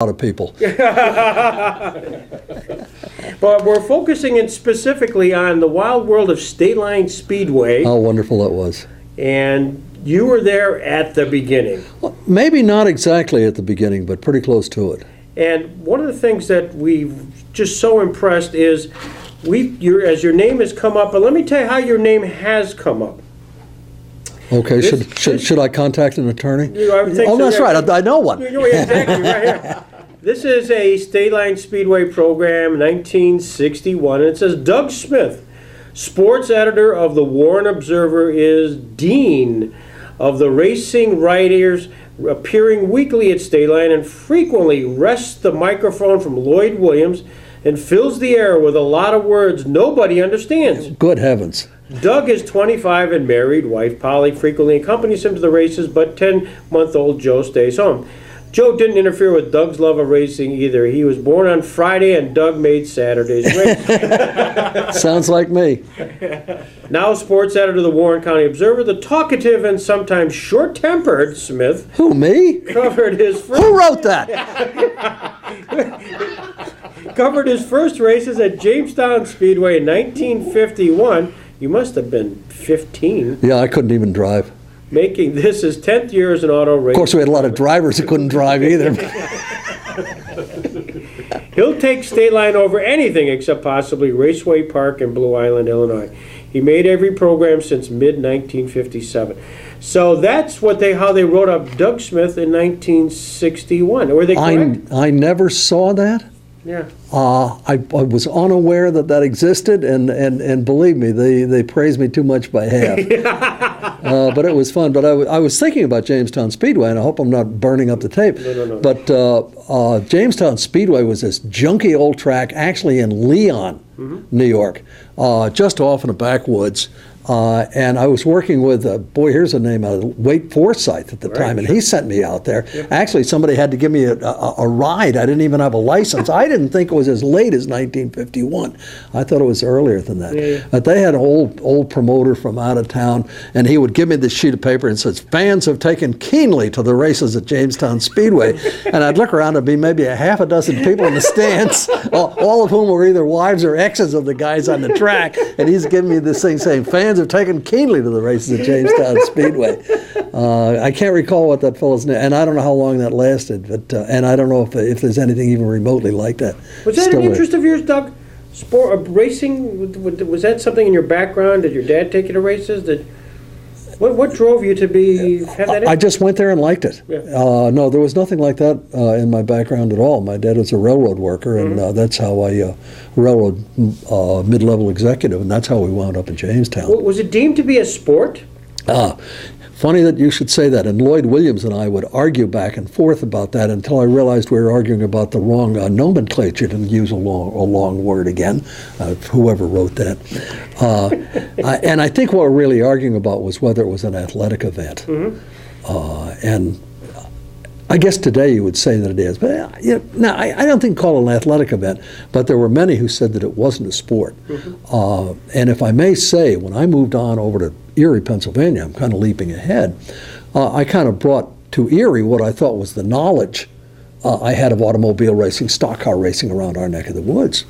lot of people. But we're focusing in specifically on the wild world of Stateline Speedway. How wonderful it was. And you were there at the beginning. Well, maybe not exactly at the beginning, but pretty close to it. And one of the things that we've just so impressed is, as your name has come up, but let me tell you how your name has come up. Okay, should I contact an attorney? I would think oh, so, that's yeah. right. I know one. Exactly, right here. This is a Stateline Speedway program, 1961, and it says, Doug Smith, sports editor of the Warren Observer, is dean of the racing writers, appearing weekly at Stateline, and frequently wrests the microphone from Lloyd Williams and fills the air with a lot of words nobody understands. Good heavens. Doug is 25 and married. Wife Polly frequently accompanies him to the races, but 10-month-old Joe stays home. Joe didn't interfere with Doug's love of racing either. He was born on Friday, and Doug made Saturday's race. Sounds like me. Now sports editor of the Warren County Observer, the talkative and sometimes short-tempered Smith. Who, me? Covered his first... Who wrote that? Covered his first races at Jamestown Speedway in 1951. You must have been 15. Yeah, I couldn't even drive. Making this his 10th year as an auto racer. Of course, we had a lot of drivers that couldn't drive either. He'll take Stateline over anything except possibly Raceway Park in Blue Island, Illinois. He made every program since mid-1957. So that's how they wrote up Doug Smith in 1961. Were they correct? I never saw that. Yeah. I was unaware that existed, and believe me, they praised me too much by half. But it was fun. But I was thinking about Jamestown Speedway, and I hope I'm not burning up the tape. No. But Jamestown Speedway was this junky old track, actually in Leon, New York, just off in the backwoods. And I was working with, here's a name out of Wade Forsyth at the time, and he sent me out there. Yep. Actually, somebody had to give me a ride. I didn't even have a license. I didn't think it was as late as 1951. I thought it was earlier than that. Yeah. But they had an old promoter from out of town, and he would give me this sheet of paper and says, fans have taken keenly to the races at Jamestown Speedway. And I'd look around and be maybe a half a dozen people in the stands, all of whom were either wives or exes of the guys on the track. And he's giving me this thing saying, fans have taken keenly to the races at Jamestown Speedway. I can't recall what that fellow's name, and I don't know how long that lasted, but and I don't know if there's anything even remotely like that. Was that an interest of yours, Doug? Racing, was that something in your background? Did your dad take you to races? What drove you to have that interest? I just went there and liked it. Yeah. No, there was nothing like that in my background at all. My dad was a railroad worker, and that's how I railroad mid-level executive, and that's how we wound up in Jamestown. Was it deemed to be a sport? Funny that you should say that. And Lloyd Williams and I would argue back and forth about that until I realized we were arguing about the wrong nomenclature, to use a long word again, whoever wrote that. And I think what we're really arguing about was whether it was an athletic event. And I guess today you would say that it is. But I don't think call it an athletic event, but there were many who said that it wasn't a sport. And if I may say, when I moved on over to Erie, Pennsylvania, I'm kind of leaping ahead, I kind of brought to Erie what I thought was the knowledge I had of automobile racing, stock car racing around our neck of the woods.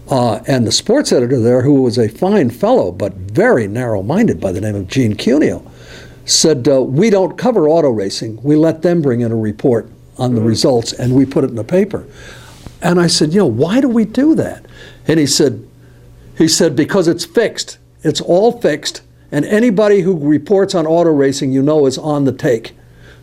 And the sports editor there, who was a fine fellow but very narrow-minded by the name of Gene Cuneo, said, we don't cover auto racing. We let them bring in a report on the results, and we put it in the paper. And I said, why do we do that? And he said, because it's fixed. It's all fixed, and anybody who reports on auto racing, is on the take.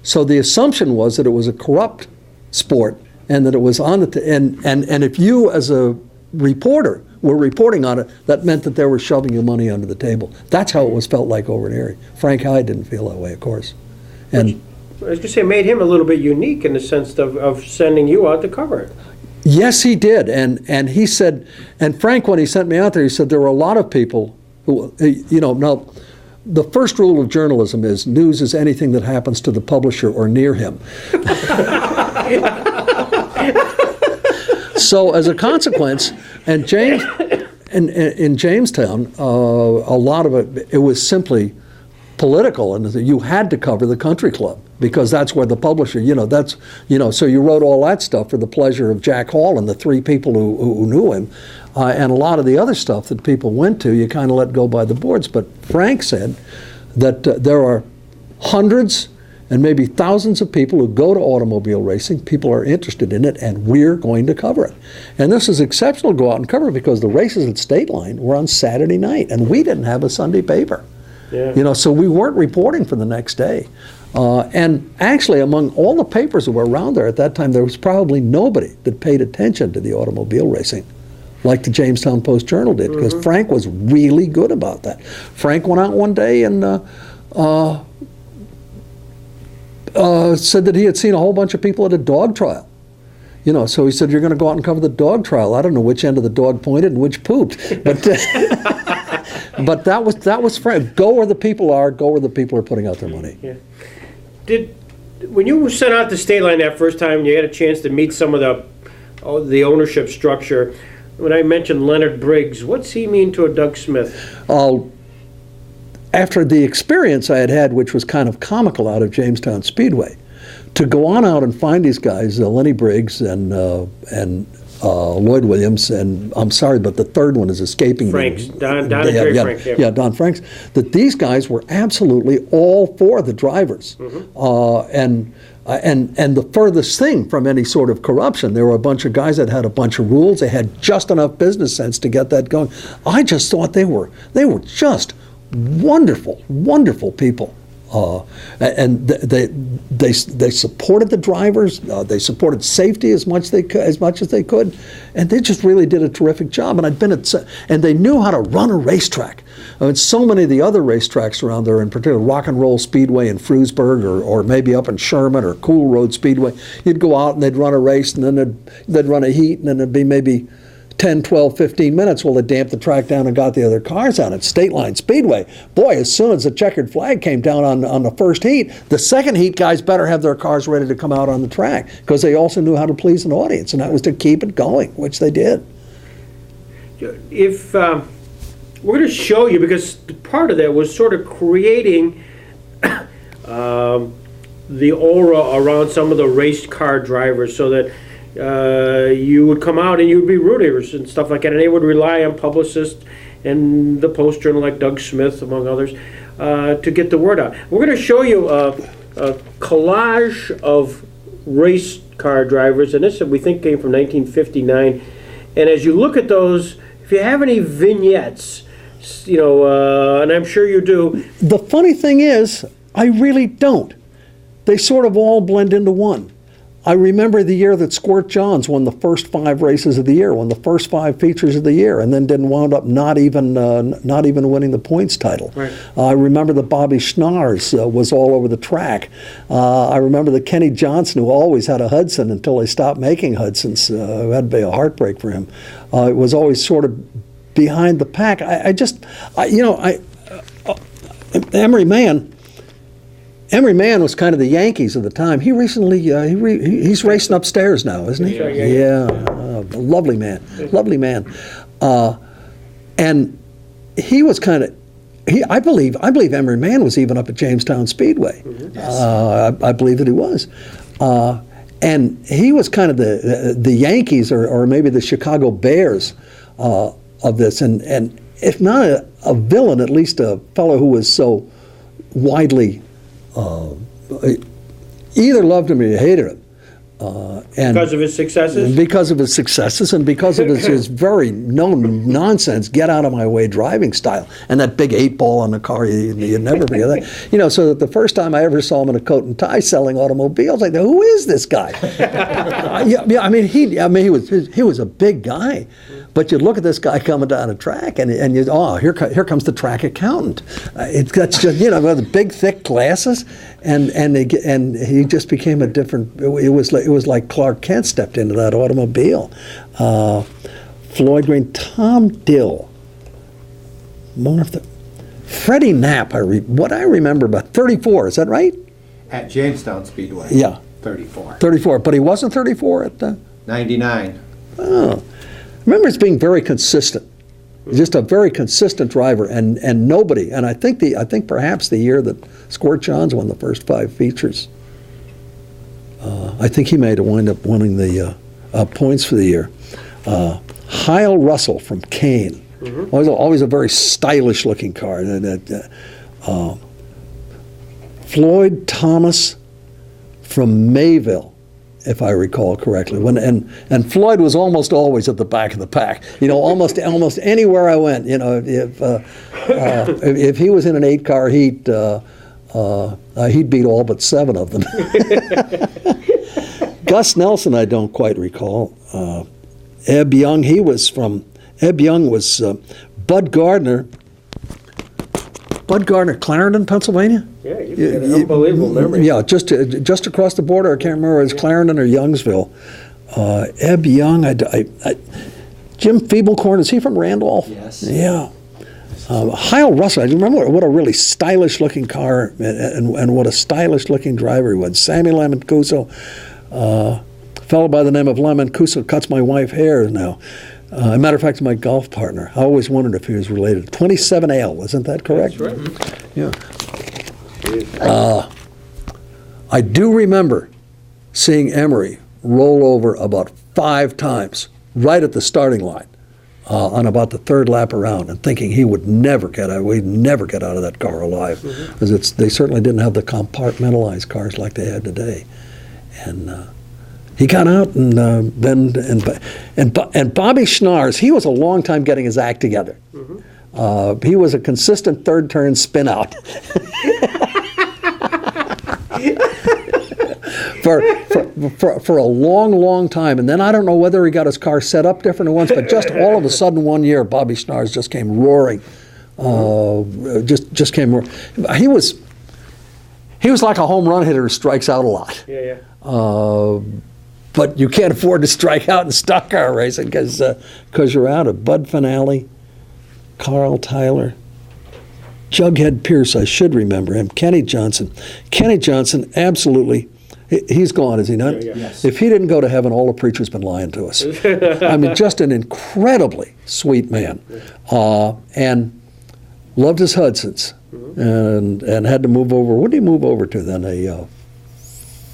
So the assumption was that it was a corrupt sport, and that it was on the and if you as a reporter were reporting on it, that meant that they were shoving your money under the table. That's how it was felt like over in Erie. Frank Hyde didn't feel that way, of course. And I was going to say, it made him a little bit unique in the sense of sending you out to cover it. Yes, he did. And he said, and Frank, when he sent me out there, he said there were a lot of people who, now, the first rule of journalism is news is anything that happens to the publisher or near him. So as a consequence, in Jamestown, a lot of it was simply political, and you had to cover the country club because that's where the publisher, so you wrote all that stuff for the pleasure of Jack Hall and the three people who knew him. And a lot of the other stuff that people went to, you kind of let go by the boards. But Frank said that there are hundreds and maybe thousands of people who go to automobile racing. People are interested in it, and we're going to cover it. And this is exceptional to go out and cover it because the races at Stateline were on Saturday night, and we didn't have a Sunday paper. Yeah. So we weren't reporting for the next day. And actually, among all the papers that were around there at that time, there was probably nobody that paid attention to the automobile racing like the Jamestown Post-Journal did, because Frank was really good about that. Frank went out one day and said that he had seen a whole bunch of people at a dog trial. So he said, you're going to go out and cover the dog trial. I don't know which end of the dog pointed and which pooped. But but that was Frank. Go where the people are. Go where the people are putting out their money. Yeah. When you sent out to Stateline that first time, you had a chance to meet some of the ownership structure. When I mentioned Leonard Briggs, what's he mean to a Doug Smith? After the experience I had had, which was kind of comical out of Jamestown Speedway, to go on out and find these guys, Lenny Briggs and Lloyd Williams, and I'm sorry, but the third one is escaping Franks, me. Don and Jerry Frank. Yeah, Don Franks. That these guys were absolutely all for the drivers, and the furthest thing from any sort of corruption. There were a bunch of guys that had a bunch of rules. They had just enough business sense to get that going. I just thought they were just wonderful, wonderful people. And they supported the drivers. They supported safety as much as they could, and they just really did a terrific job. And and they knew how to run a racetrack. I mean, so many of the other racetracks around there, in particular Rock and Roll Speedway in Frewsburg, or maybe up in Sherman or Cool Road Speedway, you'd go out and they'd run a race, and then they'd run a heat, and then it'd be maybe 10, 12, 15 minutes while they damped the track down and got the other cars on it. Stateline Speedway, boy, as soon as the checkered flag came down on the first heat, the second heat guys better have their cars ready to come out on the track, because they also knew how to please an audience, and that was to keep it going, which they did. If we're going to show you, because part of that was sort of creating the aura around some of the race car drivers, so that you would come out and you would be rooters and stuff like that, and they would rely on publicists and the Post-Journal like Doug Smith, among others, to get the word out. We're going to show you a collage of race car drivers, and this we think came from 1959. And as you look at those, if you have any vignettes, and I'm sure you do. The funny thing is, I really don't. They sort of all blend into one. I remember the year that Squirt Johns won the first 5 races of the year, won the first 5 features of the year, and then didn't wound up not even winning the points title. Right. I remember that Bobby Schnars was all over the track. I remember that Kenny Johnson, who always had a Hudson until they stopped making Hudsons, it had to be a heartbreak for him, was always sort of behind the pack. Emery Mann was kind of the Yankees of the time. He recently, he's racing upstairs now, isn't he? Yeah. Lovely man. And he was kind of, I believe Emery Mann was even up at Jamestown Speedway. I believe that he was. And he was kind of the Yankees or maybe the Chicago Bears of this. And if not a villain, at least a fellow who was so widely either loved him or you hated him. And because of his successes? Because of his successes and because of his very nonsense, get out of my way driving style. And that big 8-ball on the car, you'd never forget that. So that the first time I ever saw him in a coat and tie selling automobiles, I thought, who is this guy? He was a big guy. But you look at this guy coming down a track, and here comes the track accountant. It's got just with the big thick glasses, and he just became a different. It was like Clark Kent stepped into that automobile. Floyd Green, Tom Dill, Freddie Knapp. What I remember about 34. Is that right? At Jamestown Speedway. Yeah. 34. 34, but he wasn't 34 at the. 99. Oh. I remember it's being very consistent. Just a very consistent driver, and nobody. And I think perhaps the year that Squirt Johns won the first 5 features, I think he may have wind up winning the points for the year. Heil Russell from Kane, always a very stylish-looking car. Floyd Thomas from Mayville, if I recall correctly. And Floyd was almost always at the back of the pack. Almost anywhere I went. If he was in an 8-car heat, he'd beat all but 7 of them. Gus Nelson, I don't quite recall. Eb Young, Eb Young was Bud Gardner. Bud Gardner, Clarendon, Pennsylvania? Yeah, you've got an unbelievable memory. Yeah, just across the border. I can't remember if it was Clarendon or Youngsville. Eb Young, Jim Feeblecorn, is he from Randolph? Yes. Yeah. Heil Russell, I remember what a really stylish-looking car and what a stylish-looking driver he was. Sammy Lamancuso, a fellow by the name of Lamancuso cuts my wife's hair now. As a matter of fact, my golf partner. I always wondered if he was related. 27L, isn't that correct? That's right. Yeah. I do remember seeing Emery roll over about 5 times right at the starting line on about the 3rd lap around, and thinking we'd never get out of that car alive, because they certainly didn't have the compartmentalized cars like they had today. And he got out, and Bobby Schnars, he was a long time getting his act together. He was a consistent 3rd turn spin out. For a long time. And then I don't know whether he got his car set up different once, but just all of a sudden one year, Bobby Schnars just came roaring. Just came roaring. He was like a home run hitter who strikes out a lot. Yeah. But you can't afford to strike out in stock car racing because you're out of Bud Finale, Carl Tyler, Jughead Pierce, I should remember him, Kenny Johnson. Kenny Johnson, absolutely, he's gone, is he not? Yeah. Yes. If he didn't go to heaven, all the preachers been lying to us. I mean, just an incredibly sweet man. And loved his Hudsons, and had to move over. What did he move over to then?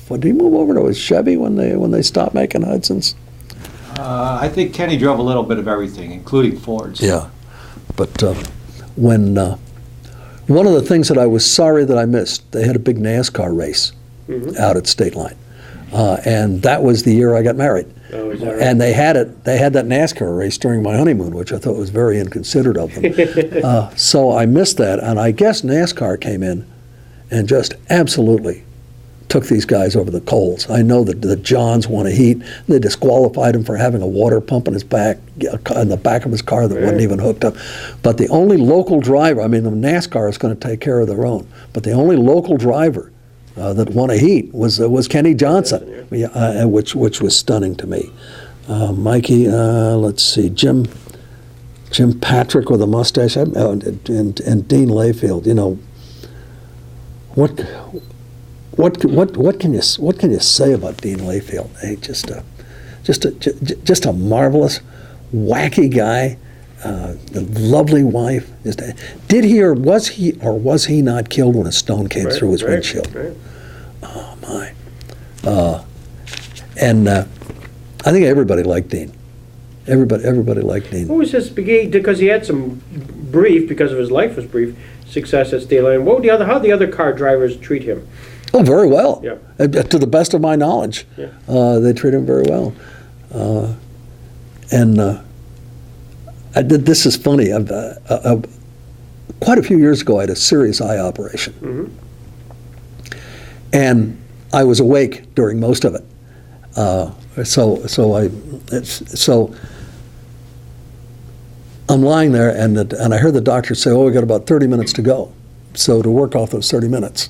What did he move over to? Was Chevy when they stopped making Hudsons? I think Kenny drove a little bit of everything, including Fords. Yeah, but when one of the things that I was sorry that I missed, they had a big NASCAR race out at Stateline, and that was the year I got married. Oh, is that right? And they had that NASCAR race during my honeymoon, which I thought was very inconsiderate of them. So I missed that, and I guess NASCAR came in and just absolutely took these guys over the coals. I know that the Johns won a heat. They disqualified him for having a water pump in his back, in the back of his car that wasn't even hooked up. But the only local driver, I mean, the NASCAR is going to take care of their own, but the only local driver that won a heat was Kenny Johnson, which was stunning to me. Mikey, let's see, Jim Patrick with a mustache, and Dean Layfield. You know, what can you say about Dean Layfield? Hey, just a marvelous, wacky guy, a lovely wife. Did he or was he not killed when a stone came through his windshield? Right. Oh my! And I think everybody liked Dean. Everybody liked Dean. What was his because he had some brief, because of his life was brief, success at Stateline. How did the other car drivers treat him? Oh, very well. Yeah. To the best of my knowledge, they treat him very well. This is funny. Quite a few years ago, I had a serious eye operation, and I was awake during most of it. So I'm lying there, and I heard the doctor say, "Oh, we got about 30 minutes to go." So to work off those 30 minutes,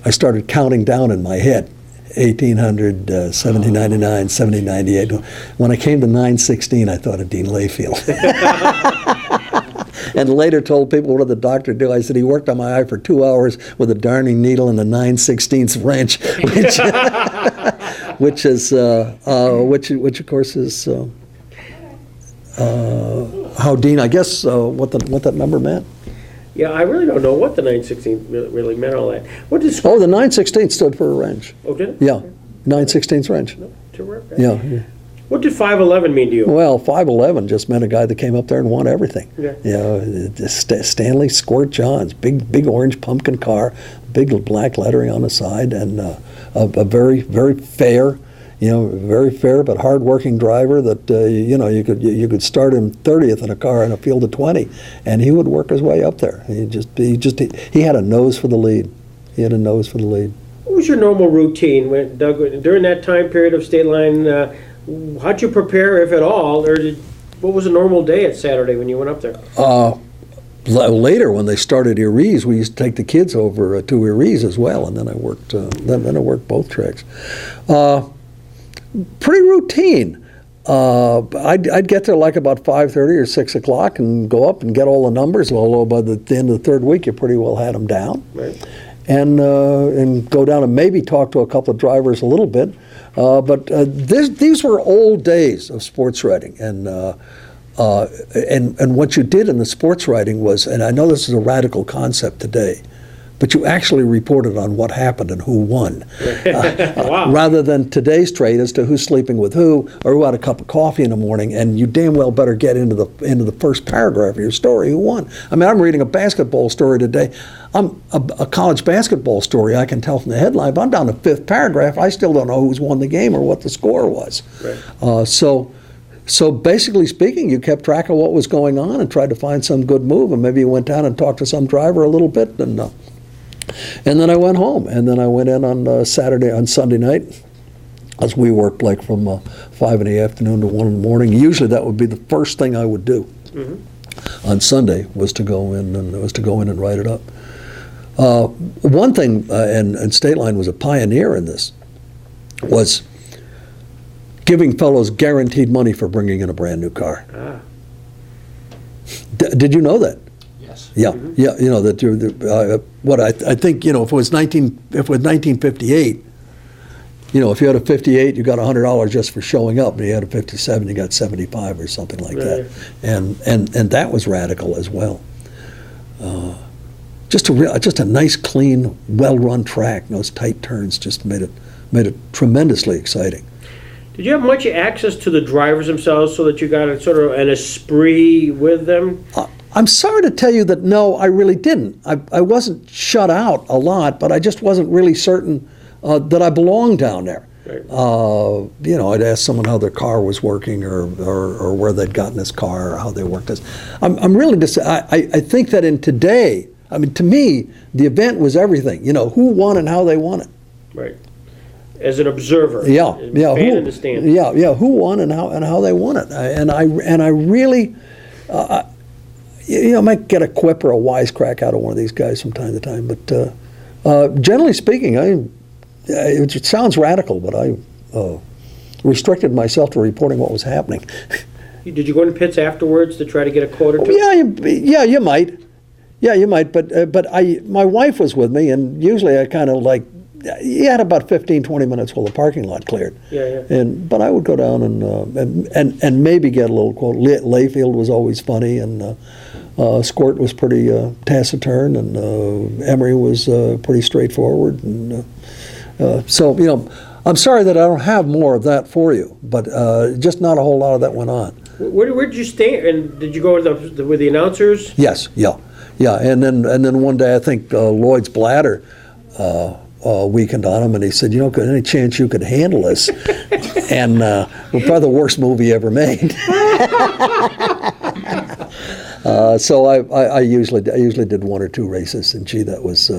I started counting down in my head, 1800, 1799, 1798. When I came to 916, I thought of Dean Layfield. And later told people, what did the doctor do? I said, he worked on my eye for 2 hours with a darning needle and a 9/16 wrench, which of course is how Dean, I guess, what that number meant. Yeah, I really don't know what the 9/16 really meant, all that. What did Oh, the 9/16 stood for a wrench. Oh, did it? Yeah, 9/16 wrench. No, terrific. Yeah. What did 511 mean to you? Well, 511 just meant a guy that came up there and won everything. Yeah. You know, Stanley Squirt Johns, big orange pumpkin car, big black lettering on the side, and a very fair, very fair but hard-working driver that you could start him 30th in a car in a field of 20, and he would work his way up there. He had a nose for the lead. He had a nose for the lead. What was your normal routine, Doug, during that time period of Stateline? How'd you prepare, if at all, or what was a normal day at Saturday when you went up there? Later, when they started Eries, we used to take the kids over to Eries as well, and then I worked. Then I worked both tracks. Pretty routine. I'd get there like about 5:30 or 6 o'clock and go up and get all the numbers. Although by the end of the third week, you pretty well had them down. Right. And go down and maybe talk to a couple of drivers a little bit. But these were old days of sports writing, and what you did in the sports writing was, and I know this is a radical concept today, but you actually reported on what happened and who won, Wow. rather than today's trade as to who's sleeping with who or who had a cup of coffee in the morning. And you damn well better get into the first paragraph of your story who won. I mean, I'm reading a basketball story today. I'm a college basketball story. I can tell from the headline, but I'm down to fifth paragraph. I still don't know who's won the game or what the score was. Right. So basically speaking, you kept track of what was going on and tried to find some good move, and maybe you went down and talked to some driver a little bit, and then I went home, and then I went in on Sunday night, as we worked like from 5 in the afternoon to 1 in the morning. Usually that would be the first thing I would do on Sunday was to go in and write it up. One thing, and Stateline was a pioneer in this, was giving fellows guaranteed money for bringing in a brand new car. Ah. Did you know that? Yes. Yeah, yeah. You know that what I think, if it was 1958, if you had a 58, you got $100 just for showing up, and you had a 57, you got 75 or something like that, and that was radical as well. Just a nice, clean, well-run track. Those tight turns just made it tremendously exciting. Did you have much access to the drivers themselves so that you got sort of an esprit with them? I'm sorry to tell you that no, I really didn't. I wasn't shut out a lot, but I just wasn't really certain that I belonged down there. Right. I'd ask someone how their car was working, or where they'd gotten this car, or how they worked this. I'm really just. I think that in today, I mean, to me, the event was everything. Who won and how they won it. Right. As an observer. Yeah. Fan in the stand. Yeah. Who won and how they won it. And I really. I might get a quip or a wisecrack out of one of these guys from time to time, but generally speaking, it sounds radical, but I restricted myself to reporting what was happening. Did you go in pits afterwards to try to get a quote or two? Yeah, you might. Yeah, you might, but my wife was with me, and usually I kind of you had about 15, 20 minutes while the parking lot cleared. Yeah. But I would go down and maybe get a little quote. Layfield was always funny, and Squirt was pretty taciturn, and Emery was pretty straightforward. And so, I'm sorry that I don't have more of that for you, but just not a whole lot of that went on. Where did you stay? And did you go with the announcers? Yes, yeah. And then one day I think Lloyd's bladder weakened on him, and he said, any chance you could handle this? And probably the worst movie ever made. So I usually did 1 or 2 races, and that was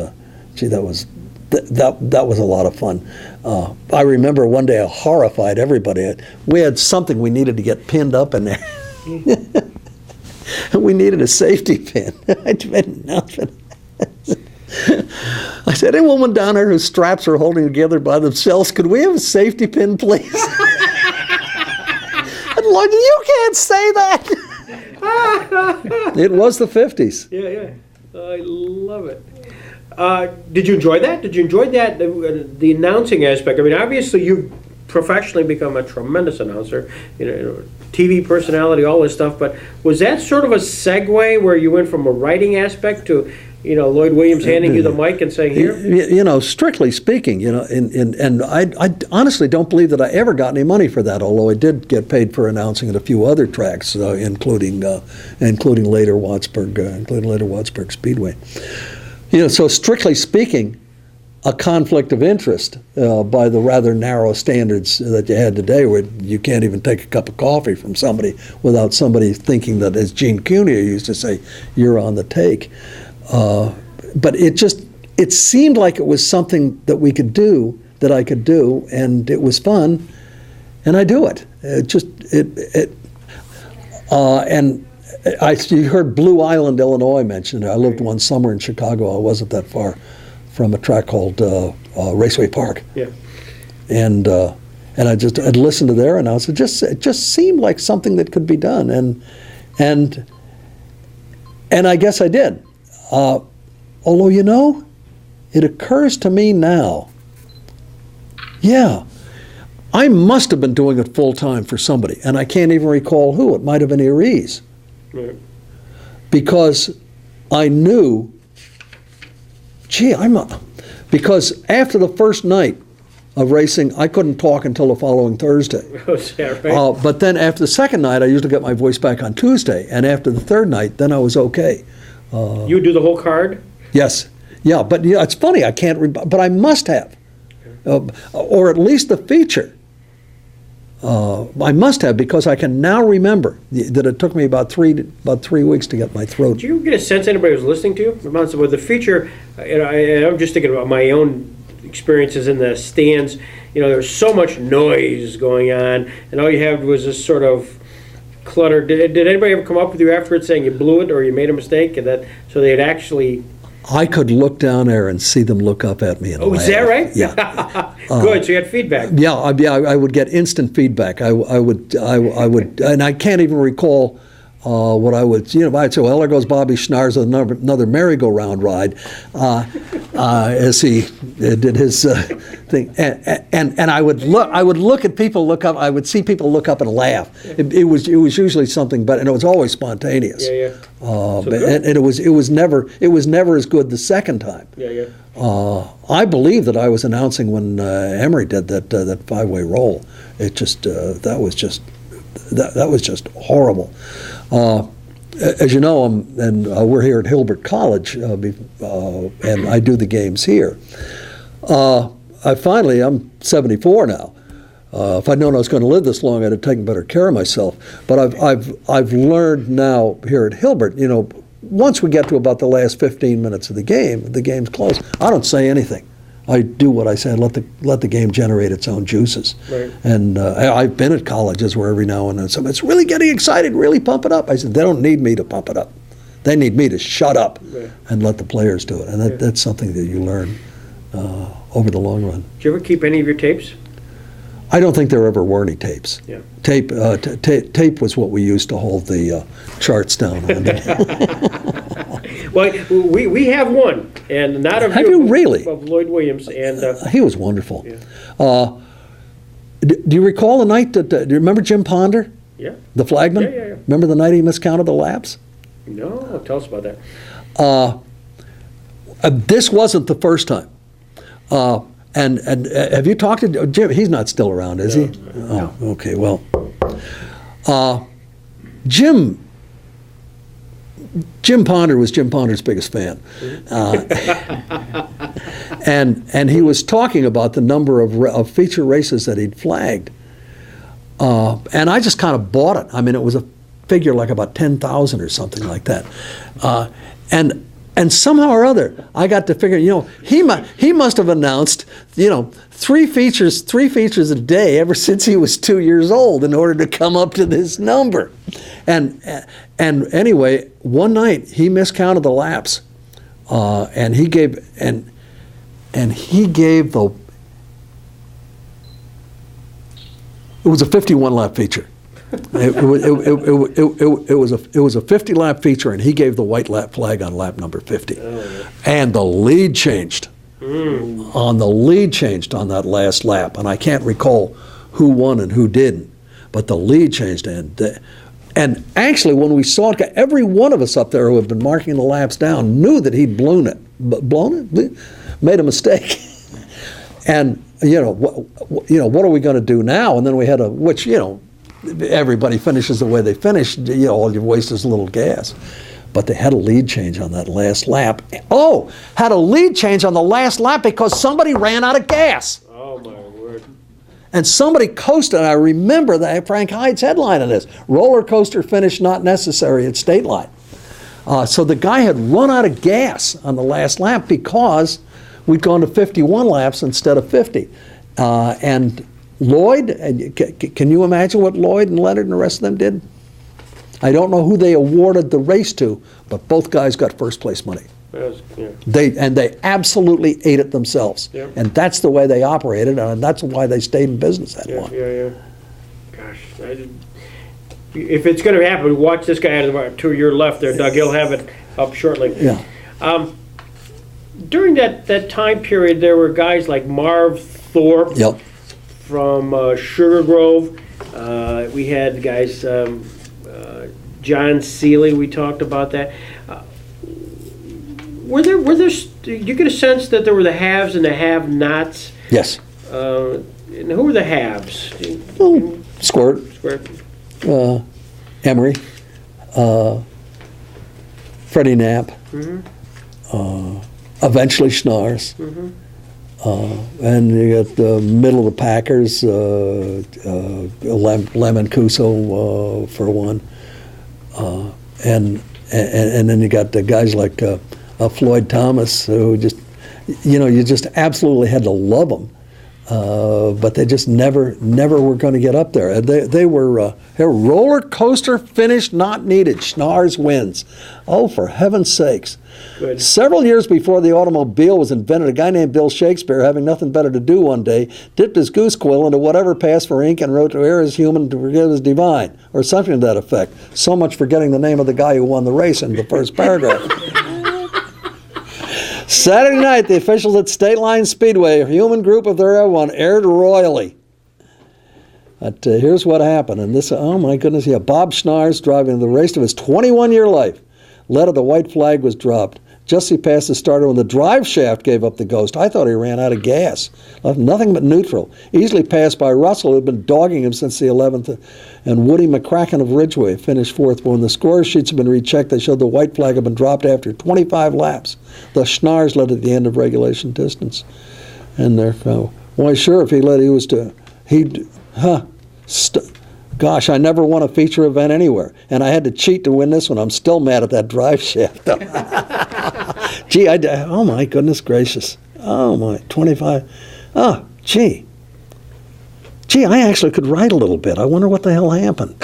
a lot of fun. I remember one day I horrified everybody. We had something we needed to get pinned up in there. We needed a safety pin. I made nothing. I said, any woman down there whose straps are holding together by themselves, could we have a safety pin, please? And Lord, you can't say that. It was the 50s. Yeah. I love it. Did you enjoy that? The announcing aspect? I mean, obviously you professionally become a tremendous announcer, TV personality, all this stuff. But was that sort of a segue where you went from a writing aspect to, Lloyd Williams handing you the mic and saying, here? Strictly speaking, and I honestly don't believe that I ever got any money for that, although I did get paid for announcing at a few other tracks, including later Wattsburg Speedway. So strictly speaking, a conflict of interest by the rather narrow standards that you had today, where you can't even take a cup of coffee from somebody without somebody thinking that, as Gene Cunha used to say, you're on the take. But it seemed like it was something that I could do, and it was fun, and I do it. You heard Blue Island, Illinois mentioned. I lived one summer in Chicago. I wasn't that far from a track called Raceway Park. Yeah. And I'd listened to their announcement. It just seemed like something that could be done, and I guess I did. Although, it occurs to me now, I must have been doing it full time for somebody, and I can't even recall who. It might have been Eries. Right. Because I knew, because after the first night of racing, I couldn't talk until the following Thursday. Was that right? But then after the second night, I usually get my voice back on Tuesday, and after the third night, then I was okay. You do the whole card? Yes. Yeah, but it's funny, I can't, but I must have. Or at least the feature. I must have, because I can now remember that it took me about 3 weeks to get my throat. Do you get a sense anybody was listening to you? With the feature, I'm just thinking about my own experiences in the stands. There was so much noise going on, and all you had was this sort of clutter. Did anybody ever come up with you afterwards saying you blew it or you made a mistake, so they'd actually? I could look down there and see them look up at me and laugh. Is that right? Yeah. Good. So you had feedback. Yeah. I would get instant feedback. I would, and I can't even recall what I would. I'd say, well, there goes Bobby Schnarrs with another merry-go-round ride, as he did his thing. And I would look at people look up. I would see people look up and laugh. It was usually something, and it was always spontaneous. Yeah. And it was never as good the second time. Yeah. I believe that I was announcing when Emery did that five-way roll. It just that was just horrible. As you know, we're here at Hilbert College, and I do the games here. I'm 74 now. If I'd known I was going to live this long, I'd have taken better care of myself. But I've learned now here at Hilbert, once we get to about the last 15 minutes of the game's close. I don't say anything. I do what I say. Let the game generate its own juices. Right. And I've been at colleges where every now and then somebody's really getting excited, really pump it up. I said, they don't need me to pump it up. They need me to shut up and let the players do it. And that's something that you learn over the long run. Did you ever keep any of your tapes? I don't think there ever were any tapes. Yeah. Tape was what we used to hold the charts down on. Well, we have one, and not of Have you really? Of Lloyd Williams, and he was wonderful. Yeah. Do you recall the night that? Do you remember Jim Ponder? Yeah. The flagman. Yeah. Remember the night he miscounted the laps? No, tell us about that. This wasn't the first time. And have you talked to Jim? He's not still around, is he? No. Oh, okay. Well, Jim Ponder was Jim Ponder's biggest fan, and he was talking about the number of feature races that he'd flagged, and I just kind of bought it. I mean, it was a figure like about 10,000 or something like that, and somehow or other, I got to figure, he must have announced, three features a day ever since he was 2 years old in order to come up to this number. And anyway, one night he miscounted the laps, and he gave the. It was a 51 lap feature. It was a 50 lap feature, and he gave the white lap flag on lap number 50, and the lead changed. On the lead changed on that last lap, and I can't recall who won and who didn't. But the lead changed, and actually when we saw it, every one of us up there who had been marking the laps down knew that he'd made a mistake. And what are we going to do now? And then we had everybody finishes the way they finished. All you waste is a little gas. But they had a lead change on that last lap. Oh, had a lead change on the last lap because somebody ran out of gas. Oh, my word. And somebody coasted. I remember that Frank Hyde's headline of this. Roller coaster finish not necessary at Stateline. So the guy had run out of gas on the last lap because we'd gone to 51 laps instead of 50. And Lloyd, can you imagine what Lloyd and Leonard and the rest of them did? I don't know who they awarded the race to, but both guys got first place money. Yeah. They absolutely ate it themselves. Yeah. And that's the way they operated, and that's why they stayed in business that long. Yeah. Gosh, if it's going to happen, watch this guy has about 2 years left there, Doug. He'll have it up shortly. Yeah. During that time period, there were guys like Marv Thorpe from Sugar Grove. We had guys, John Seeley, we talked about that. Were there? You get a sense that there were the haves and the have-nots? Yes. And who were the haves? Squirt. Emery. Freddie Knapp. Eventually Schnars. And you got the middle of the Packers, Lemon Cuso for one. And then you got the guys like Floyd Thomas, who just, you just absolutely had to love them. But they just never were going to get up there. They were roller coaster finish not needed. Schnars wins. Oh, for heaven's sakes. Good. Several years before the automobile was invented, a guy named Bill Shakespeare, having nothing better to do one day, dipped his goose quill into whatever passed for ink and wrote, "To err is human, to forgive is divine," or something to that effect. So much for getting the name of the guy who won the race in the first paragraph. Saturday night, the officials at Stateline Speedway, a human group of their one, aired royally. But here's what happened. And this, oh my goodness, Bob Schnars, driving the race of his 21-year life, led of the white flag was dropped. Just as he passed the starter when the drive shaft gave up the ghost. I thought he ran out of gas. Left nothing but neutral. Easily passed by Russell, who had been dogging him since the 11th, and Woody McCracken of Ridgeway finished fourth. But when the score sheets had been rechecked, they showed the white flag had been dropped after 25 laps. The Schnars led at the end of regulation distance. And they're, why sure, if he led, he was to, gosh, I never won a feature event anywhere. And I had to cheat to win this one. I'm still mad at that drive shaft. Gee, oh my goodness gracious. Oh my, 25. Oh, gee, I actually could write a little bit. I wonder what the hell happened.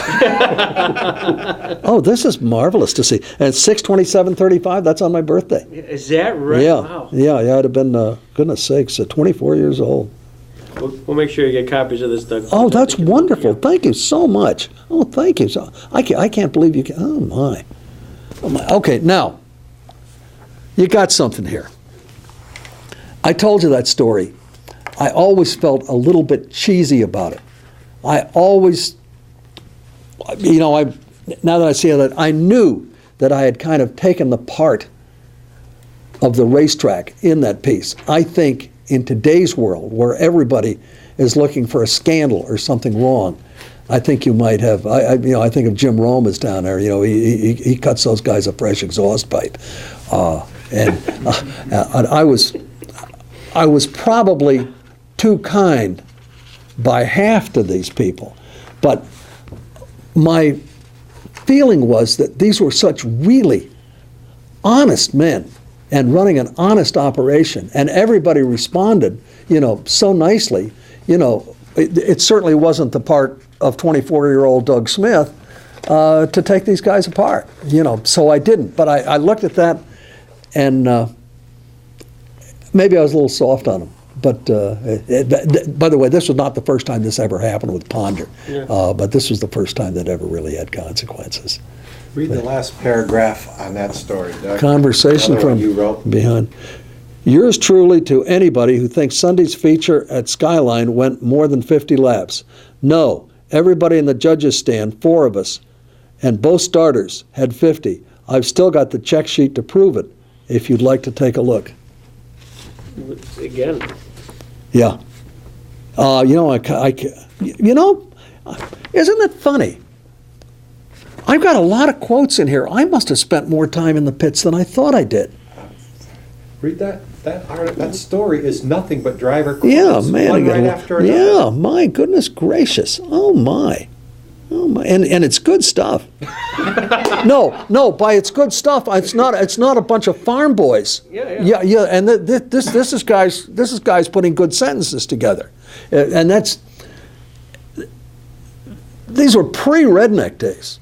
Oh, this is marvelous to see. And 6/27/35, that's on my birthday. Is that right? Yeah, Wow. yeah, I'd have been, goodness sakes, 24 years old. We'll make sure you get copies of this, Doug. Oh, that's wonderful. Thank you so much. Oh, thank you. So, I can't believe you can. Oh, my. Okay, now, you got something here. I told you that story. I always felt a little bit cheesy about it. I always, now that I see that, I knew that I had kind of taken the part of the racetrack in that piece. I think in today's world, where everybody is looking for a scandal or something wrong, I think you might have. I think of Jim Rome is down there. He cuts those guys a fresh exhaust pipe, and I was probably too kind by half to these people, but my feeling was that these were such really honest men and running an honest operation, and everybody responded, so nicely. It certainly wasn't the part of 24-year-old Doug Smith to take these guys apart, so I didn't. But I looked at that, and maybe I was a little soft on them. But by the way, this was not the first time this ever happened with Ponder, but this was the first time that ever really had consequences. Read the last paragraph on that story, Doug. Conversation Another one from you wrote. behind. Yours truly to anybody who thinks Sunday's feature at Skyline went more than 50 laps. No, everybody in the judges' stand, 4 of us, and both starters had 50. I've still got the check sheet to prove it, if you'd like to take a look. Again. Yeah. Isn't it funny? I've got a lot of quotes in here. I must have spent more time in the pits than I thought I did. Read that story is nothing but driver quotes. Yeah, man. One right after another. Yeah, my goodness gracious. Oh my. And it's good stuff. No, by it's good stuff, it's not a bunch of farm boys. Yeah. And this is guys putting good sentences together. And these were pre-redneck days.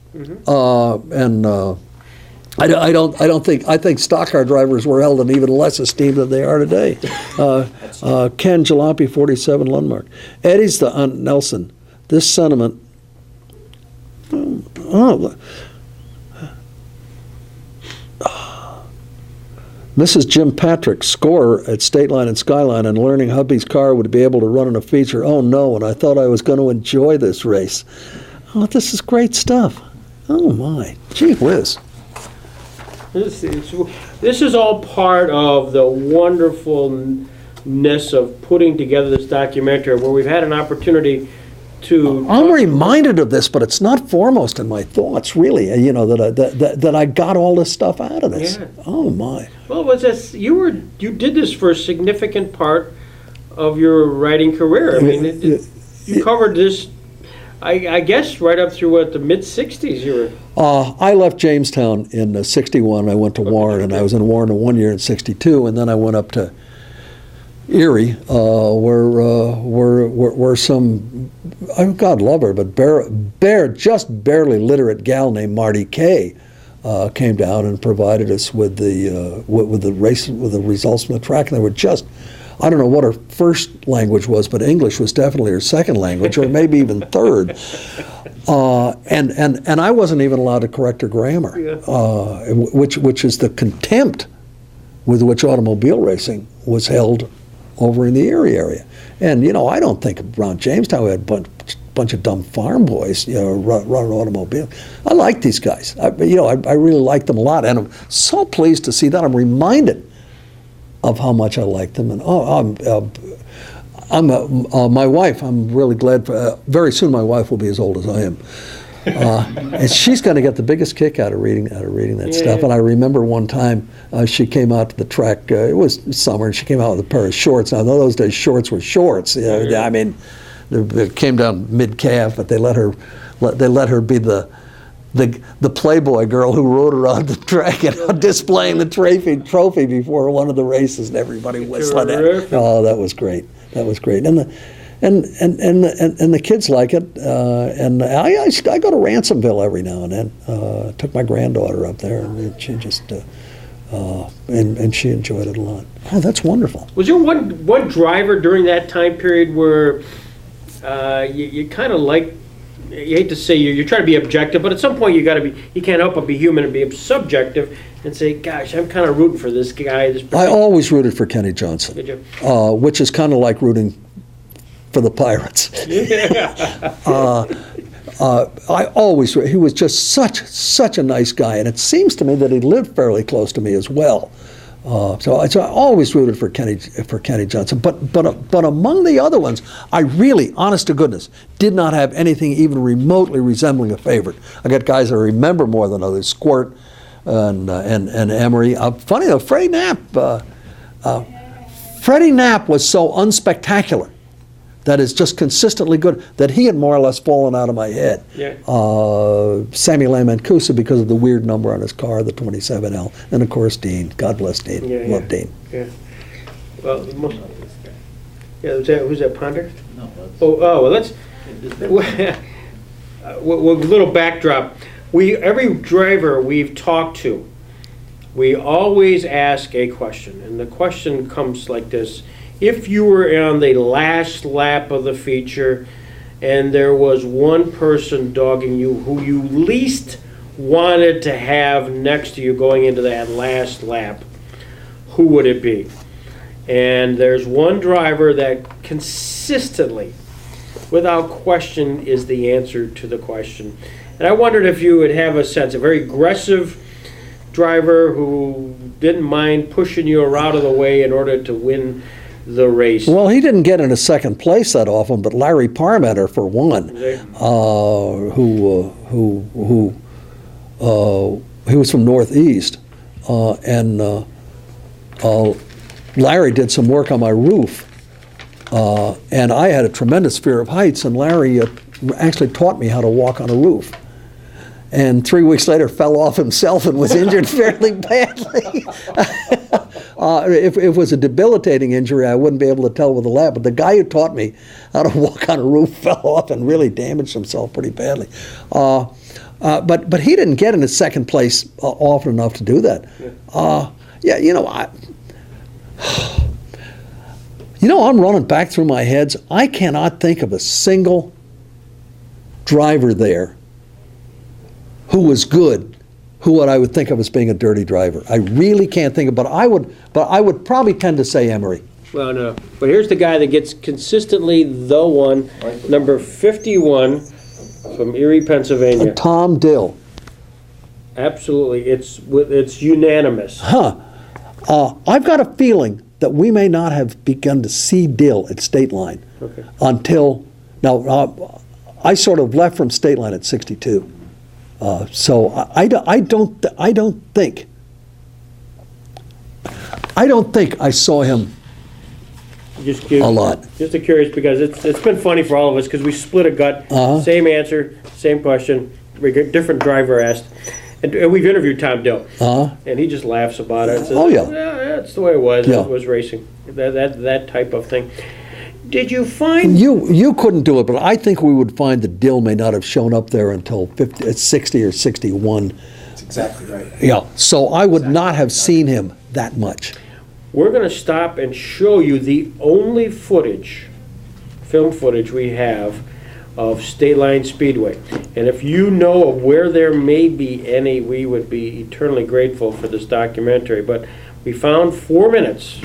I think stock car drivers were held in even less esteem than they are today. Ken Jalopy, 47 Lundmark. Eddie's the Aunt Nelson. This sentiment. Mrs. Jim Patrick, scorer at Stateline and Skyline, and learning hubby's car would be able to run in a feature. Oh no, and I thought I was going to enjoy this race. Oh, this is great stuff. Oh my, gee whiz. This is all part of the wonderfulness of putting together this documentary, where we've had an opportunity to. I'm reminded of this, but it's not foremost in my thoughts, really. That I got all this stuff out of this. Yeah. Oh my. Well, was this you did this for a significant part of your writing career? I mean, you covered this. I guess right up through the mid '60s. You were. I left Jamestown in '61. I went to Warren, and I was in Warren 1 year in '62, and then I went up to Erie, where some, God love her, but just barely literate gal named Marty Kay came down and provided us with the results from the track, and they were just. I don't know what her first language was, but English was definitely her second language, or maybe even third. And I wasn't even allowed to correct her grammar, which is the contempt with which automobile racing was held over in the Erie area. And I don't think around Jamestown we had a bunch of dumb farm boys, run automobiles. I like these guys. I really like them a lot, and I'm so pleased to see that. I'm reminded of how much I like them, and my wife. I'm really glad. Very soon, my wife will be as old as I am, and she's going to get the biggest kick out of reading that stuff. And I remember one time she came out to the track. It was summer, and she came out with a pair of shorts. Now, in those days, shorts were shorts. I mean, they came down mid-calf, but they let her be the Playboy girl who rode around the track and displaying the trophy before one of the races, and everybody whistling it. Oh, that was great. And the kids like it. And I go to Ransomville every now and then. Took my granddaughter up there, and she just and she enjoyed it a lot. Oh, that's wonderful. Was there one driver during that time period where you kind of like? You hate to say you're trying to be objective, but at some point you can't help but be human and be subjective and say, gosh, I'm kind of rooting for this guy. I always rooted for Kenny Johnson. Did you? Which is kind of like rooting for the Pirates. Yeah. He was just such a nice guy, and it seems to me that he lived fairly close to me as well. So I always rooted for Kenny Johnson, but among the other ones, I really, honest to goodness, did not have anything even remotely resembling a favorite. I got guys I remember more than others: Squirt and Emery. Funny though, Freddie Knapp. Freddie Knapp was so unspectacular that is just consistently good that he had more or less fallen out of my head. Yeah. Sammy Lamancusa because of the weird number on his car, the 27L, and of course Dean. God bless Dean. Love Dean. Yeah. Well, who's that? Ponder? No. Well, let's. A little backdrop. Every driver we've talked to, we always ask a question, and the question comes like this. If you were on the last lap of the feature and there was one person dogging you who you least wanted to have next to you going into that last lap, who would it be? And there's one driver that consistently, without question, is the answer to the question. And I wondered if you would have a sense, a very aggressive driver who didn't mind pushing you out of the way in order to win the race. Well, he didn't get into second place that often, but Larry Parmenter, for one, he was from Northeast, and Larry did some work on my roof, and I had a tremendous fear of heights, and Larry actually taught me how to walk on a roof. And 3 weeks later, fell off himself and was injured fairly badly. If it was a debilitating injury, I wouldn't be able to tell with a lab. But the guy who taught me how to walk on a roof fell off and really damaged himself pretty badly. But he didn't get into second place often enough to do that. I'm running back through my heads. I cannot think of a single driver there who was good, what I would think of as being a dirty driver. I really can't think of, but I would probably tend to say Emery. Well, no. But here's the guy that gets consistently the one, number 51 from Erie, Pennsylvania. Tom Dill. Absolutely. It's unanimous. I've got a feeling that we may not have begun to see Dill at Stateline until, now, I sort of left from Stateline at 62. So I don't think I saw him a lot. Just curious, because it's been funny for all of us, because we split a gut. Same answer, same question, different driver asked. And we've interviewed Tom Dill, and he just laughs about it. And says, yeah, that's the way it was. Yeah. It was racing, that type of thing. Did you find... You couldn't do it, but I think we would find that Dill may not have shown up there until 60 or 61. That's exactly right. Yeah, so I would not have seen him that much. We're going to stop and show you the only film footage we have of Stateline Speedway. And if you know of where there may be any, we would be eternally grateful for this documentary. But we found 4 minutes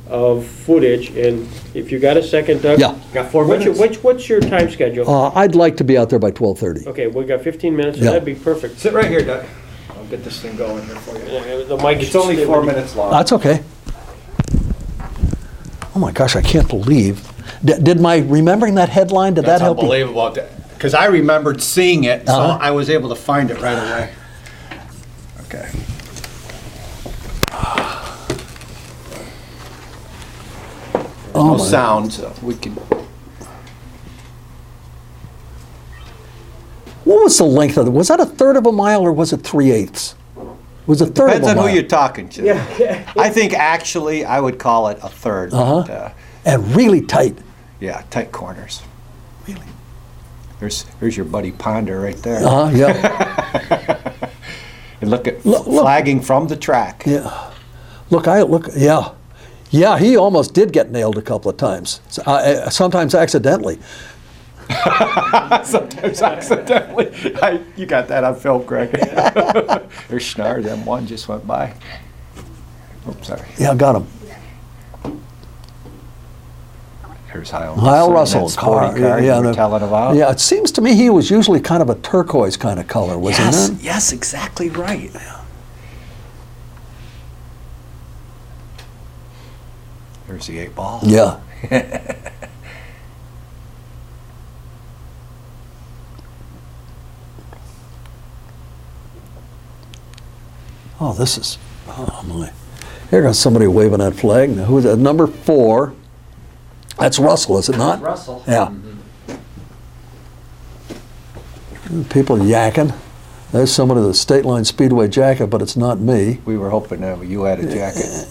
of footage, and if you got a second, Doug? Yeah. Got 4 minutes. What's your time schedule? I'd like to be out there by 12:30. Okay, we got 15 minutes, so Yeah. that'd be perfect. Sit right here, Doug. I'll get this thing going here for you. The mic It's only 4 minutes long. That's okay. Oh my gosh, I can't believe. Did my remembering that headline, did that help you? That's unbelievable. Because I remembered seeing it, so I was able to find it right away. Okay. Oh, No my. sound, so we can. What was the length of it? Was that a third of a mile or was it 3/8? Was it a third Depends of a on mile? who you're talking to. Yeah. I think actually I would call it a third. But, And really tight. yeah, tight corners. Really. There's your buddy Ponder right there. Yeah. And look at Look. flagging from the track. Yeah. Yeah. Yeah, he almost did get nailed a couple of times. Sometimes accidentally. Sometimes accidentally. You got that on film, Greg. There's Schnars, M1 just went by. Oops, sorry. Yeah, got him. Here's Heil Russell, that sporty car you were telling about. Yeah, it seems to me he was usually kind of a turquoise kind of color, wasn't Yes, it? yes, exactly right. There's the 8 ball. Yeah. Oh, this is, oh my. Here goes somebody waving that flag. Now, who is that? Number 4. That's Russell, is it not? Russell. Yeah. People yakking. There's somebody with a Stateline Speedway jacket, but it's not me. We were hoping that you had a jacket.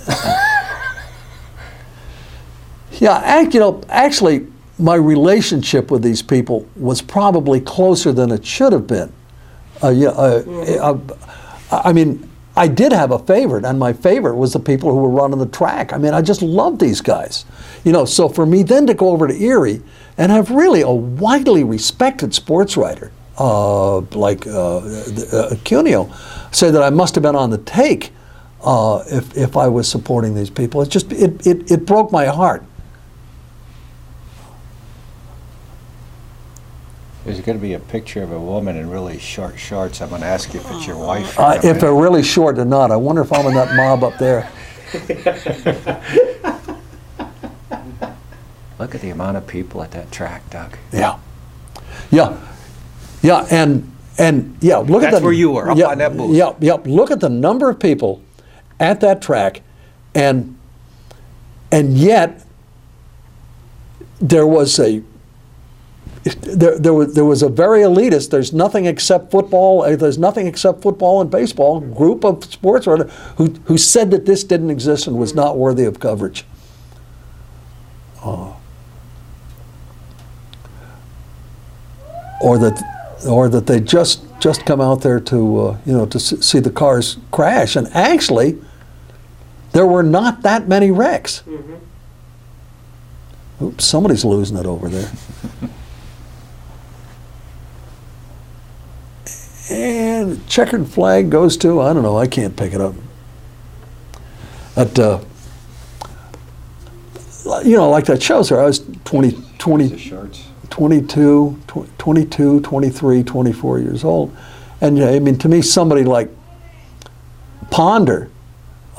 Yeah, actually, my relationship with these people was probably closer than it should have been. I mean, I did have a favorite, and my favorite was the people who were running the track. I mean, I just loved these guys. So for me then to go over to Erie and have really a widely respected sports writer like Cuneo say that I must have been on the take, if I was supporting these people. It's just it broke my heart. There's going to be a picture of a woman in really short shorts. I'm going to ask you if it's your wife. If they're really short or not. I wonder if I'm in that mob up there. Look at the amount of people at that track, Doug. Yeah, and yeah. Look at That's where you were, up on that booth. Yeah. Look at the number of people at that track, and yet there was a very elitist. There's nothing except football. There's nothing except football and baseball group of sports who said that this didn't exist and was not worthy of coverage. Or that they just come out there to to see the cars crash, and actually there were not that many wrecks. Oops, somebody's losing it over there. And checkered flag goes to, I don't know, I can't pick it up. But, like that shows there, I was 22, 23, 24 years old. And I mean, to me, somebody like Ponder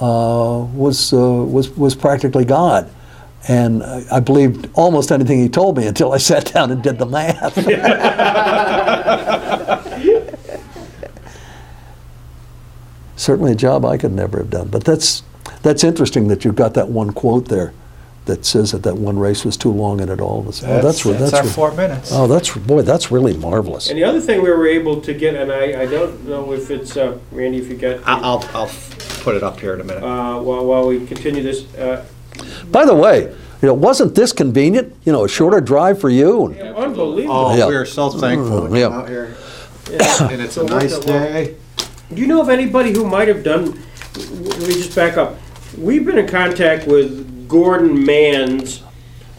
was practically God. And I believed almost anything he told me until I sat down and did the math. Certainly a job I could never have done. But that's interesting that you've got that one quote there that says that one race was too long and it all was. That's our 4 minutes. Oh, that's really marvelous. And the other thing we were able to get, and I don't know if it's Randy, if you got. I'll put it up here in a minute. While we continue this. By the way, wasn't this convenient? A shorter drive for you. Unbelievable. Oh, Yeah. we are so thankful to Yeah. come out here. And it's a nice day. Do you know of anybody who might have done? Let me just back up. We've been in contact with Gordon Mann's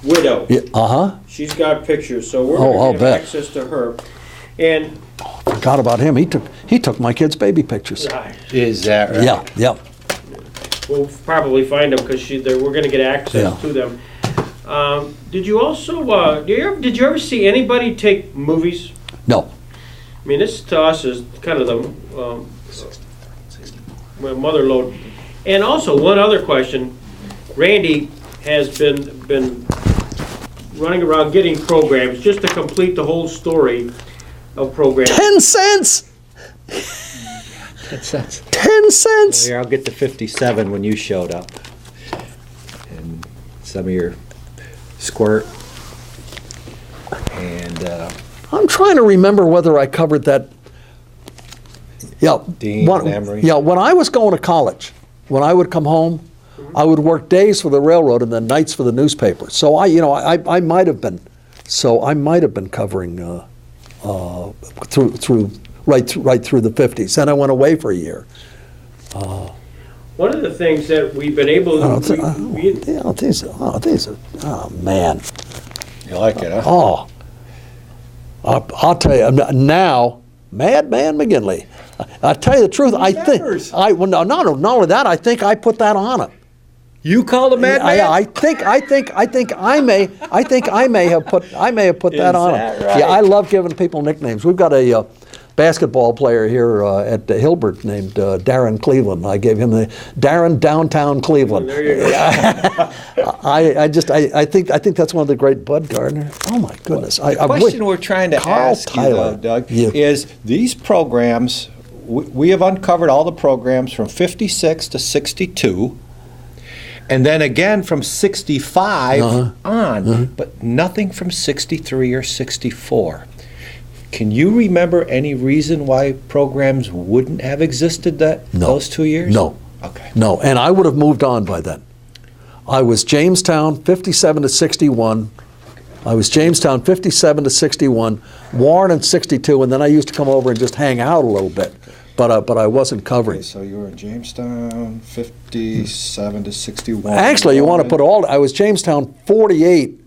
widow. Yeah, She's got pictures, so we're I'll going to bet. have access to her. And forgot about him. He took my kids' baby pictures. Is that right? Yeah. we'll probably find them because we're going to get access to them. Did you also? Did you ever see anybody take movies? No. I mean, this to us is kind of the mother lode. And also, one other question. Randy has been running around getting programs just to complete the whole story of programs. 10 cents! 10 cents. 10 cents! Here, I'll get to 57 when you showed up. And some of your squirt. And I'm trying to remember whether I covered that. Yeah, Dean and Emery. Yeah, when I was going to college, when I would come home, I would work days for the railroad and then nights for the newspaper. So I might have been covering right through the 50s. Then I went away for a year. One of the things that we've been able to... Oh, man. You like it, huh? Oh. I'll tell you, now, Madman McGinley, I'll tell you the truth, not only that, I think I put that on him. you called him Madman? I think I may have put that on him. that right? Yeah, I love giving people nicknames. We've got a basketball player here at Hilbert named Darren Cleveland. I gave him the Darren Downtown Cleveland. There you go. I think that's one of the great Bud Gardner. Oh my goodness! The question we're trying to Carl ask you, Tyler. though, Doug, Yeah. is these programs. We have uncovered all the programs from 56 to 62. And then again from 65 on, but nothing from 63 or 64. Can you remember any reason why programs wouldn't have existed those 2 years? No. Okay. No, and I would have moved on by then. I was Jamestown 57 to 61. Warren in 62, and then I used to come over and just hang out a little bit. But I wasn't covering. Okay, so you were in Jamestown 57 to 61. Actually, you want to put I was Jamestown 48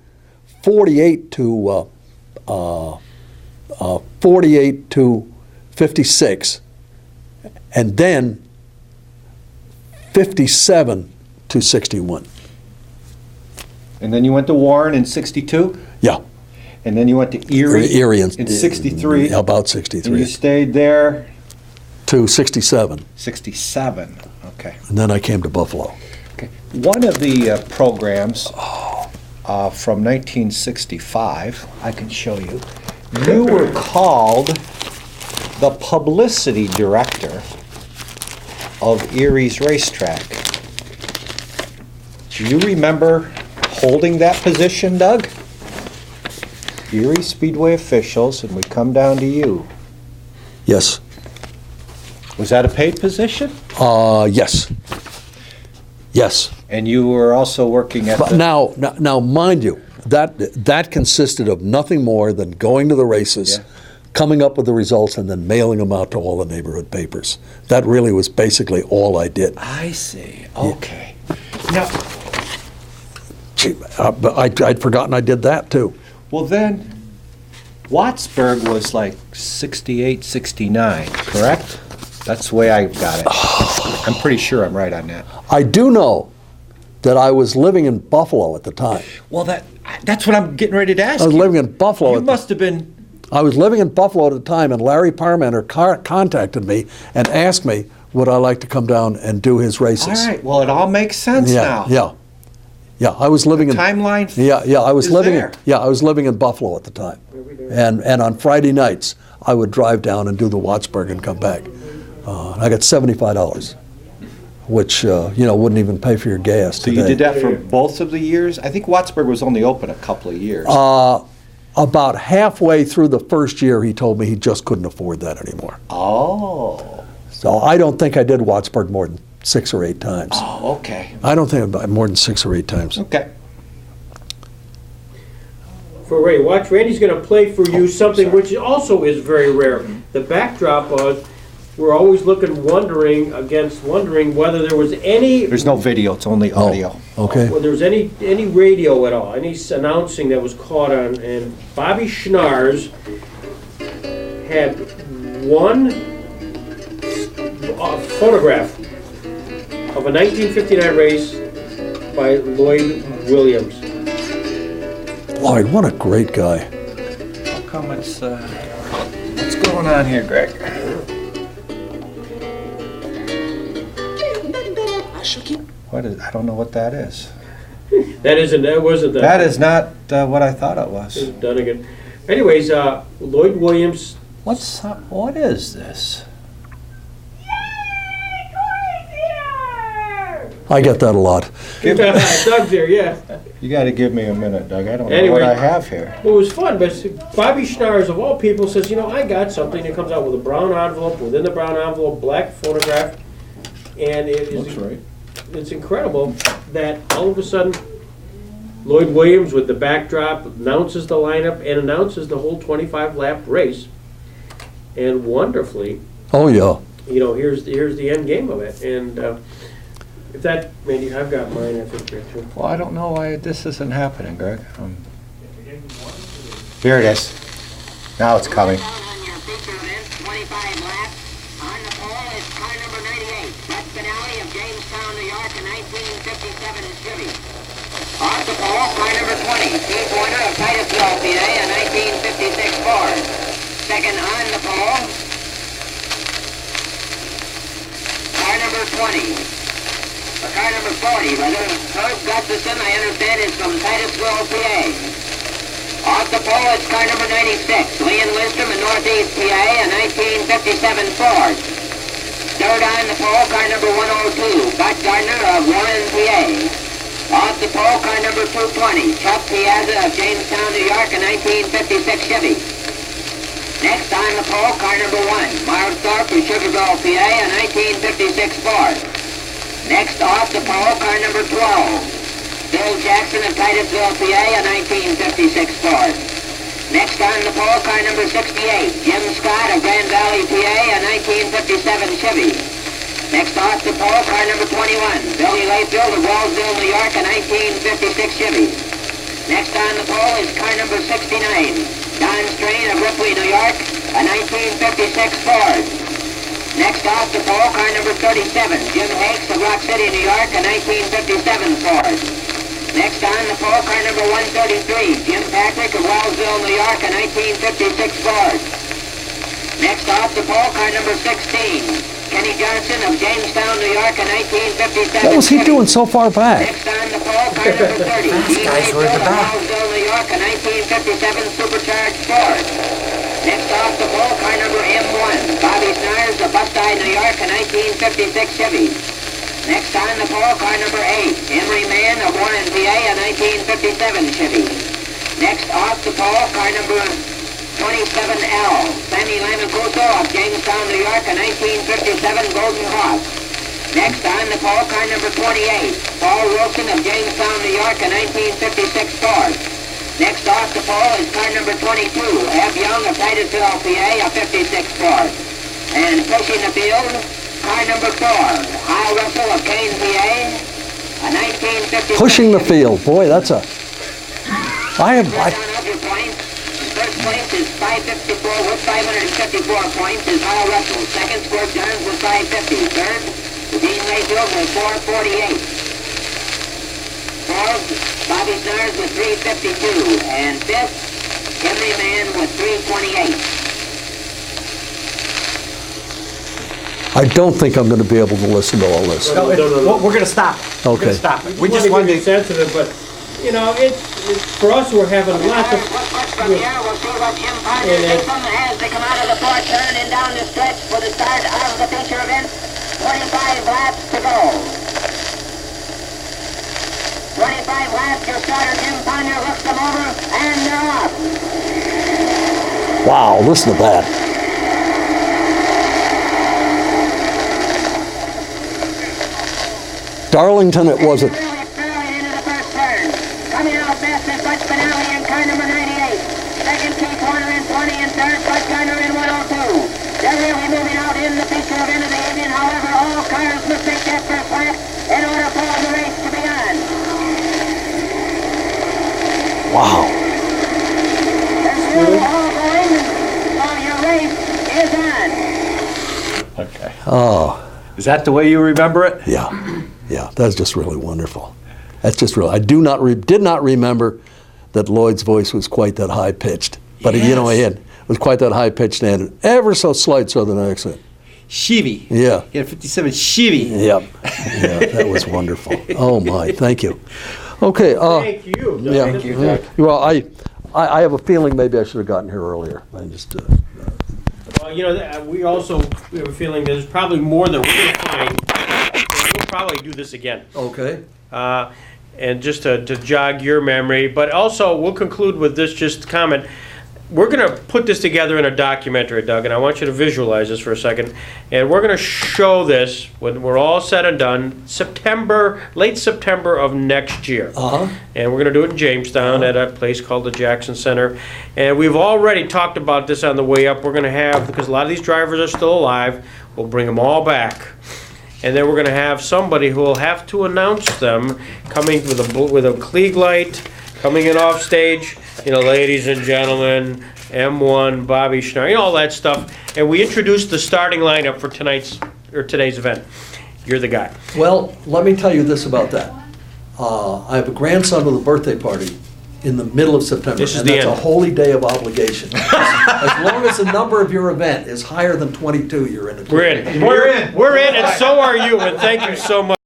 to 56, and then 57 to 61. And then you went to Warren in 62? Yeah. And then you went to Erie? In 63? About And 63. you stayed there? To 67. 67, okay. And then I came to Buffalo. Okay. One of the programs from 1965, I can show you, you were called the publicity director of Erie's racetrack. Do you remember holding that position, Doug? Erie Speedway officials, and we come down to you. Yes. Was that a paid position? Yes. Yes. And you were also working at But the... now, mind you, that consisted of nothing more than going to the races, Yeah. coming up with the results, and then mailing them out to all the neighborhood papers. That really was basically all I did. I see, okay. Now, Gee, but I'd forgotten I did that too. well then, Wattsburg was like 68, 69, correct? That's the way I got it. I'm pretty sure I'm right on that. I do know that I was living in Buffalo at the time. Well, that's what I'm getting ready to ask I was you. living in Buffalo. You at the- must have been... I was living in Buffalo at the time, and Larry Parmenter contacted me and asked me, would I like to come down and do his races? All right, well, it all makes sense now. Yeah. I was living in Timeline I was is living there. I was living in Buffalo at the time, and on Friday nights I would drive down and do the Wattsburg and come back. I got $75, which wouldn't even pay for your gas So today. you did that for both of the years? I think Wattsburg was only open a couple of years. About halfway through the first year, he told me he just couldn't afford that anymore. Oh. So I don't think I did Wattsburg more than 6 or 8 times. Oh, okay. I don't think about more than 6 or 8 times. Okay. For Ray, watch, Randy's going to play for you something which also is very rare. The backdrop was, we're always wondering whether there was any... There's no video, it's only audio. Okay. Whether there was any radio at all, any announcing that was caught on, and Bobby Schnars had one photograph of a 1959 race by Lloyd Williams. Lloyd, what a great guy. How come it's, what's going on here, Greg? I don't know what that is. That wasn't That is not what I thought it was. done again. Anyways, Lloyd Williams. What is this? I get that a lot. Doug's there, yeah. You gotta give me a minute, Doug. I don't know Anyway. what I have here. Well, it was fun, but Bobby Schnars, of all people, says, I got something that comes out with a brown envelope, within the brown envelope, black photograph, and it is... Looks right. It's incredible that all of a sudden Lloyd Williams with the backdrop announces the lineup and announces the whole 25-lap race, and wonderfully, Oh, yeah. here's the end game of it. And if that, Mandy, I've got mine, I think, here too. Well, I don't know why this isn't happening, Greg. Here it is. Now it's coming. On your feature event, 25 laps. On the pole is car number 98, Brett Benelli of Jamestown, New York, a 1957 Chevy. Off the pole, car number 20, Steve Warner of Titusville, PA, a 1956 Ford. Second on the pole, car number 20. Or car number 40, rather. Herb Gustafson, I understand, is from Titusville, PA. Off the pole, it's car number 96, Leon Lindstrom in Northeast PA, a 1957 Ford. Third on the pole, car number 102, Bud Gardner of Warren, PA. Off the pole, car number 220, Chuck Piazza of Jamestown, New York, a 1956 Chevy. Next on the pole, car number 1, Marv Thorpe of Sugarville, PA, a 1956 Ford. Next off the pole, car number 12. Bill Jackson of Titusville, PA, a 1956 Ford. Next on the pole, car number 68, Jim Scott of Grand Valley, PA, a 1957 Chevy. Next off the pole, car number 21, Billy Layfield of Wallsville, New York, a 1956 Chevy. Next on the pole is car number 69, Don Strain of Ripley, New York, a 1956 Ford. Next off the pole, car number 37, Jim Hakes of Rock City, New York, a 1957 Ford. Next on the pole, car number 133, Jim Patrick of Wellsville, New York, a 1956 Ford. Next off the pole, car number 16, Kenny Johnson of Jamestown, New York, a 1957 What was he doing so far back? Next on the pole, car number 30, Gene Mayfield of Wellsville, New York, a 1957 Supercharged Ford. Next off the pole, car number M1, Bobby Snars of Buckeye, New York, a 1956 Chevy. Next on the pole, car number 8, Emery Mann of Warren, PA, a 1957 Chevy. Next off the pole, car number 27L, Sammy Lamacuso of Jamestown, New York, a 1957 Golden Hawk. Next on the pole, car number 28, Paul Wilson of Jamestown, New York, a 1956 Ford. Next off the pole is car number 22, Ab Young of Titusville, PA, a 56 Ford. And pushing the field, car number 4, Hal Russell of Kane, PA, a 1956. Pushing the field. Boy, that's a... First place is 554 with 554 points is Hal Russell. Second, Squirt Jones with 550. Third, Dean Mayfield with 448. Fourth, Bobby Snars with 352. And fifth, Henry Mann with 328. I don't think I'm going to be able to listen to all this. No, we're gonna stop. We're Okay. gonna stop. We just wanted to be sensitive, but, you know, it's for us, we're having lots of... From here, we'll see what Jim Ponder takes them as they come out of the fourth turn and down the stretch for the start of the feature event. 25 laps to go. 25 laps, your starter Jim Ponder looks them over, and they're off. Wow, listen to that. Darlington, it wasn't. Really barreling into the first turn. Coming out fast is Butch Benally in car number 98. Second, Keith Warner in 20, and third, Bud Gunner in 102. They're really moving out in the feature event of the evening. However, all cars must make that first lap in order for the race to be on. Wow. There's really all going, so your race is on. Okay. Oh, Is that the way you remember it? yeah. Yeah, that's just really wonderful. That's just really... I did not remember that Lloyd's voice was quite that high-pitched. But, you know, it was quite that high-pitched and ever so slight southern accent. Chevy. Yeah. He had 57 Chevy. Yep. Yeah, that was wonderful. Oh, my. Thank you. Okay. Thank you. Yeah. Thank you. Well, I have a feeling maybe I should have gotten here earlier. I just... Well, you know, we have a feeling there's probably more that we're going to find. We'll probably do this again. Okay. And just to jog your memory, but also we'll conclude with this just comment. We're going to put this together in a documentary, Doug, and I want you to visualize this for a second. And we're going to show this when we're all said and done, late September of next year. Uh-huh. And we're going to do it in Jamestown at a place called the Jackson Center. And we've already talked about this on the way up. We're going to have, because a lot of these drivers are still alive, we'll bring them all back. And then we're going to have somebody who will have to announce them coming with a Klieg light, coming in off stage, you know, ladies and gentlemen, M1, Bobby Schnarr, you know, all that stuff. And we introduced the starting lineup for today's event. You're the guy. Well, let me tell you this about that. I have a grandson with a birthday party in the middle of September. This is and the that's end. a holy day of obligation. As long as the number of your event is higher than 22, you're in it. We're in. We're in, and so are you, and thank you so much.